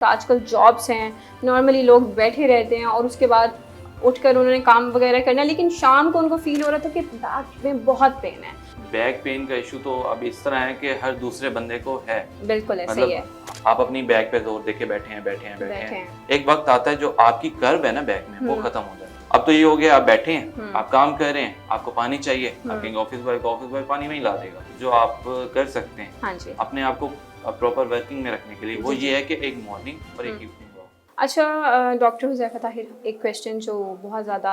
आजकल जॉब्स हैं, नॉर्मली लोग बैठे रहते हैं और उसके बाद उठकर उन्होंने काम वगैरह करना है, लेकिन शाम को उनको फील हो रहा था कि बैक में बहुत पेन है। बैक पेन का इशू तो अब इस तरह है कि हर दूसरे बंदे को है। बिल्कुल ऐसे ही है। आप अपनी बैक पे जोर देके बैठे हैं। एक वक्त आता है जो आपकी कर्व है ना बैक में वो खत्म हो जाए। अब तो ये हो गया, आप बैठे हैं, आप काम कर रहे हैं, आपको पानी चाहिए, आपके ऑफिस बॉय पानी वहीं ला देगा। जो आप कर सकते हैं हाँ जी। अपने आप को प्रॉपर वर्किंग में रखने के लिए वो ये है कि एक मॉर्निंग और एक इवनिंग वॉक। अच्छा डॉक्टर हुज़ैफा ताहिर, एक क्वेश्चन जो बहुत ज़्यादा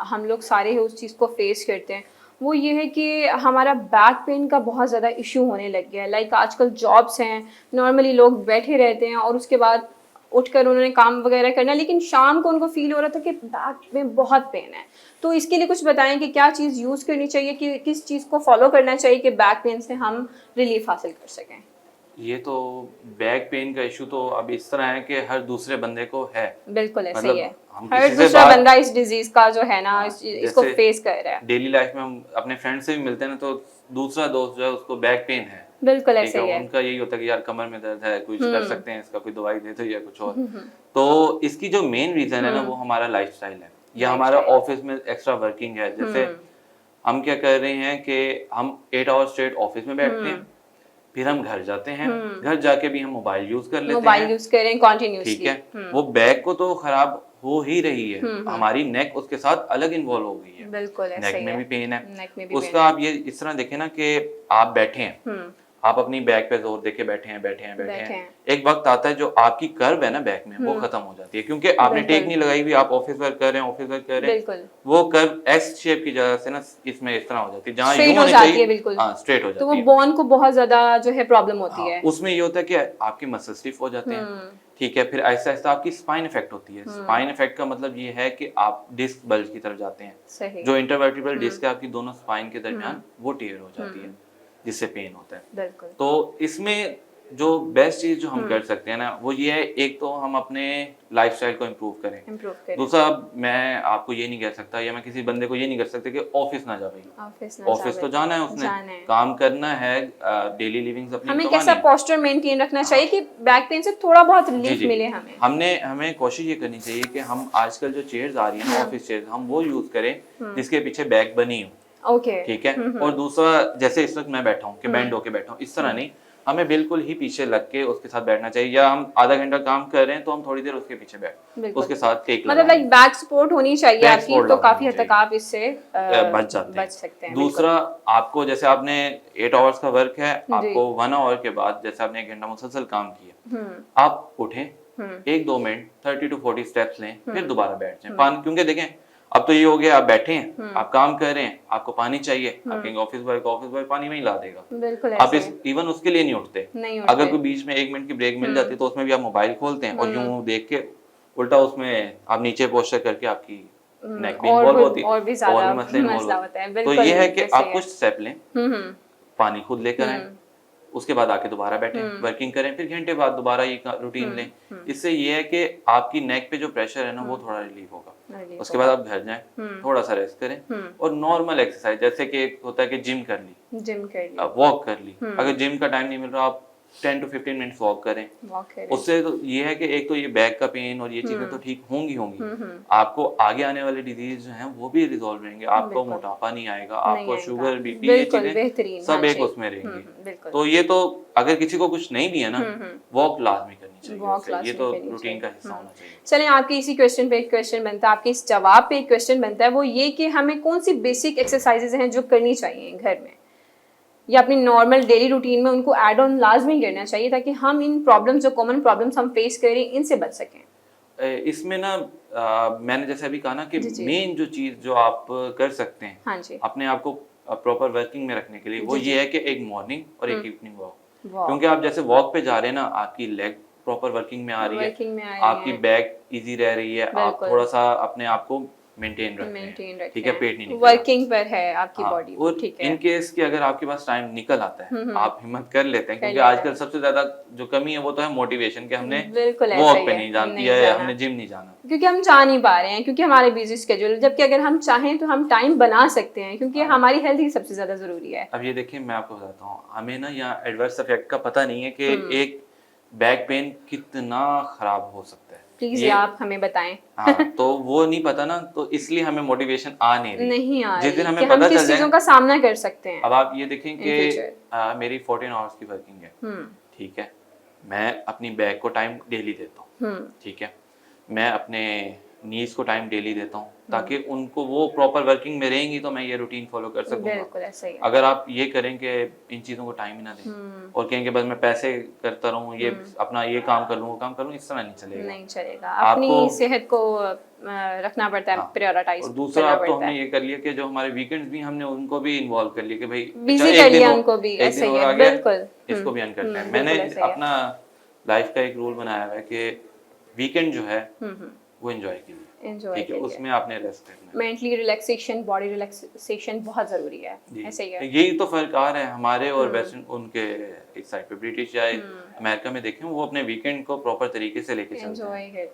हम लोग सारे ही उस चीज़ को फेस करते हैं, वो ये है कि हमारा बैक पेन का बहुत ज़्यादा इशू होने लग गया है। लाइक आजकल जॉब्स हैं, नॉर्मली लोग बैठे रहते हैं और उसके बाद उठकर उन्होंने काम वगैरह करना है, लेकिन शाम को उनको फील हो रहा था कि बैक में बहुत पेन है। तो इसके लिए कुछ बताएं कि क्या चीज़ यूज़ करनी चाहिए, कि किस चीज़ को फॉलो करना चाहिए कि बैक पेन से हम रिलीफ हासिल कर सकें। ये तो बैक पेन का इशू तो अब इस तरह है कि हर दूसरे बंदे को है। बिल्कुल ऐसे ही है। हम हर किसी से दूसरा बंदा इस डिजीज का जो है ना, इसको जैसे फेस कर रहा है। डेली लाइफ में हम अपने फ्रेंड से भी मिलते हैं ना, तो दूसरा दोस्त जो है उसको बैक पेन है। बिल्कुल ठीक ऐसे ही है। उनका यही होता है कि यार कमर में दर्द है, कुछ कर सकते हैं इसका, कोई दवाई दे दो या कुछ और। तो इसकी जो मेन रीजन है ना वो हमारा लाइफस्टाइल है या हमारा ऑफिस में एक्स्ट्रा वर्किंग है। जैसे हम क्या कर रहे हैं कि हम 8 आवर्स स्ट्रेट ऑफिस में बैठते हैं, फिर हम घर जाते हैं, घर जाके भी हम मोबाइल यूज कर लेते हैं, मोबाइल यूज करें कंटिन्यूअसली। ठीक है। वो बैक को तो खराब हो ही रही है, हमारी नेक उसके साथ अलग इन्वॉल्व हो गई है। बिल्कुल ऐसे नेक ही में है। भी पेन है, नेक में भी उसका आप ये इस तरह देखें ना कि आप बैठे हैं, आप अपनी बैक पे जोर देके बैठे हैं। एक वक्त आता है जो आपकी कर्व है ना बैक में वो खत्म हो जाती है, क्योंकि आपने टेक नहीं लगाई हुई, आप ऑफिस वर्क कर रहे हैं, वो कर्व एस शेप की जगह से ना इसमें इस तरह हो जाती है, जहाँ यूं होनी चाहिए बिल्कुल स्ट्रेट हो जाती तो है। वो बोन को बहुत ज्यादा जो है प्रॉब्लम होती है। उसमें ये होता है कि आपके मसल स्टिफ हो जाते हैं, ठीक है। फिर ऐसा ऐसा आपकी स्पाइन इफेक्ट होती है। स्पाइन इफेक्ट का मतलब ये है कि आप डिस्क बल्ज की तरफ जाते हैं। सही। जो इंटरवर्टिब्रल डिस्क है आपकी दोनों स्पाइन के दरमियान वो टेयर हो जाती है, जिससे पेन होता है। बिल्कुल। तो इसमें जो बेस्ट चीज जो हम कर सकते हैं ना वो ये है, एक तो हम अपने लाइफस्टाइल को इम्प्रूव करें। दूसरा, मैं आपको ये नहीं कह सकता या मैं किसी बंदे को ये नहीं कर सकता कि ऑफिस ना जा भाई, ऑफिस तो जाना है, उसने काम करना है, डेली लिविंग अपनी हमें कैसा पोस्चर मेंटेन रखना चाहिए कि बैक पेन से थोड़ा बहुत रिलीफ मिले हमें। हमें कोशिश ये करनी चाहिए कि हम आजकल जो चेयर्स आ रही है ना ऑफिस चेयर्स, हम वो यूज करें जिसके पीछे बैक बनी हो। ओके, ठीक है। और दूसरा, जैसे इस वक्त मैं बैठा हूँ कि बैंड होके बैठा हूँ, इस तरह नहीं, हमें बिल्कुल ही पीछे लग के उसके साथ बैठना चाहिए। या हम आधा घंटा काम कर रहे हैं तो हम थोड़ी देर उसके पीछे बैठ उसके साथ टेक मतलब लाइक बैक सपोर्ट होनी चाहिए आपकी, तो काफी हद तक आप इससे बच सकते हैं। दूसरा, आपको जैसे आपने 8 आवर्स का वर्क है, आपको 1 आवर के बाद जैसे आपने 1 घंटा मुसलसल काम किया, आप उठें, 1-2 मिनट 30 to 40 स्टेप्स लें, फिर दोबारा बैठ जाएं। पानी, क्योंकि देखें अब तो ये हो गया, आप बैठे हैं, आप काम कर रहे हैं, आपको पानी चाहिए, आपके ऑफिस बॉय पानी वहीं ला देगा। बिल्कुल आप इवन उसके लिए नहीं उठते। अगर कोई बीच में 1 मिनट की ब्रेक मिल जाती है तो उसमें भी आप मोबाइल खोलते हैं और यूं देख के उल्टा उसमें आप नीचे पोस्चर करके आपकी नेक भी इन्वॉल्व होती है, और भी मसले इन्वॉल्व होते हैं। तो ये है कि आप कुछ स्टेप लें, पानी खुद लेकर आए, उसके बाद आके दोबारा बैठे, वर्किंग करें, फिर घंटे बाद दोबारा ये रूटीन लें। इससे ये है कि आपकी नेक पे जो प्रेशर है ना वो थोड़ा रिलीफ होगा। उसके बाद आप घर जाएं, थोड़ा सा रेस्ट करें और नॉर्मल एक्सरसाइज, जैसे कि होता है कि जिम कर ली, वॉक कर ली। अगर जिम का टाइम नहीं मिल रहा, आप 10 to 15 मिनट्स वॉक करें। उससे तो ये है कि एक तो ये बैक का पेन और ये चीजें तो ठीक होंगी। आपको आगे आने वाले डिजीज जो हैं वो भी रिजॉल्व रहेंगे, आपको मोटापा नहीं आएगा, आपको शुगर बीपी ये चीजें सब एक उसमें रहेंगी। तो ये तो अगर किसी को कुछ नहीं भी है ना, वॉक लाजमी करनी चाहिए, ये तो रूटीन का हिस्सा होना चाहिए। चलें, आपके इसी क्वेश्चन पे एक क्वेश्चन बनता है, आपके इस जवाब पे एक क्वेश्चन बनता है, वो ये कि हमें कौन सी बेसिक एक्सरसाइजेज हैं जो करनी चाहिए घर में या अपनी नॉर्मल डेली रूटीन में, उनको ऐड ऑन लाजमी करना चाहिए ताकि हम इन प्रॉब्लम्स, जो कॉमन प्रॉब्लम्स हम फेस करें, इनसे बच सकें। इसमें ना मैंने जैसे अभी कहा ना कि मेन जो चीज जो आप कर सकते हैं, हाँ जी, अपने आप को प्रॉपर वर्किंग में रखने के लिए, वो ये है कि एक मॉर्निंग और एक इवनिंग वॉक। क्योंकि आप जैसे वॉक पे जा रहे हैं ना, आपकी लेग प्रॉपर वर्किंग में आ रही है, आपकी बैक इजी रह रही है, आप थोड़ा सा अपने आप को मेंटेन रखते हैं, ठीक है, पेट नहीं निकलता, वर्किंग पर है आपकी बॉडी, ठीक है। इन केस कि अगर आपके पास टाइम निकल आता है, आप हिम्मत कर लेते हैं, क्योंकि आजकल सबसे ज्यादा जो कमी है वो तो है मोटिवेशन, कि हमने वॉक पे नहीं जाना है, हमने जिम नहीं जाना, क्योंकि हम जा नहीं पा रहे हैं, क्योंकि हमारे बिजी स्केड्यूल। जबकि अगर हम चाहें तो हम टाइम बना सकते हैं, क्योंकि हमारी हेल्थ ही सबसे ज्यादा जरूरी है। अब ये देखिए, मैं आपको बताता हूँ, हमें ना यहाँ एडवर्स इफेक्ट का पता नहीं है कि एक बैक पेन कितना खराब हो सकता है, प्लीज ये आप हमें बताएं। हाँ, तो वो नहीं पता ना, तो इसलिए हमें मोटिवेशन आ नहीं रही। नहीं आ जिस दिन रही हमें कि पता हम चल किस जाए, चीजों का सामना कर सकते हैं। अब आप ये देखें in कि future। मेरी 14 आवर्स की वर्किंग है, ठीक है, मैं अपनी बैक को टाइम डेली देता हूँ, ठीक है, मैं अपने नीज को टाइम डेली देता हूँ, ताकि उनको वो प्रॉपर वर्किंग में रहेंगी तो मैं ये रूटीन फॉलो कर सकूंगा। बिल्कुल ऐसा ही है। अगर आप ये करें कि इन चीज़ों को टाइम ही ना दें और कहेंगे बस मैं पैसे करता रहूँ, ये अपना ये काम कर लूँ, वो काम कर लूँ, इस तरह नहीं चलेगा। नहीं चलेगा, अपनी सेहत को रखना पड़ता है, प्रायोरिटाइज और दूसरा अब तो करना हमने ये कर लिया कि जो हमारे वीकेंड्स भी हमने उनको भी इन्वॉल्व कर लिया कि भाई बिजी कर लिया उनको भी, एक दिन ऐसे ही और आ है, गया, बिल्कुल इसको भी अन करते हैं। बिल्कुल मैंने ऐसा ही है। अपना लाइफ का एक रूल बनाया हुआ है कि वीकेंड जो है वो एंजॉय कीजिए, एंजॉय ठीक है, करिए। उसमें आपने रेस्ट करना है। मेंटली रिलैक्सेशन, बॉडी रिलैक्सेशन बहुत जरूरी है, ऐसे ही है। यही तो फर्क आ रहा है हमारे और वेस्टर्न, उनके एक साइड पे ब्रिटिश या अमेरिका में देखें, वो अपने वीकेंड को प्रॉपर तरीके से लेके चलते हैं। एंजॉय करते हैं।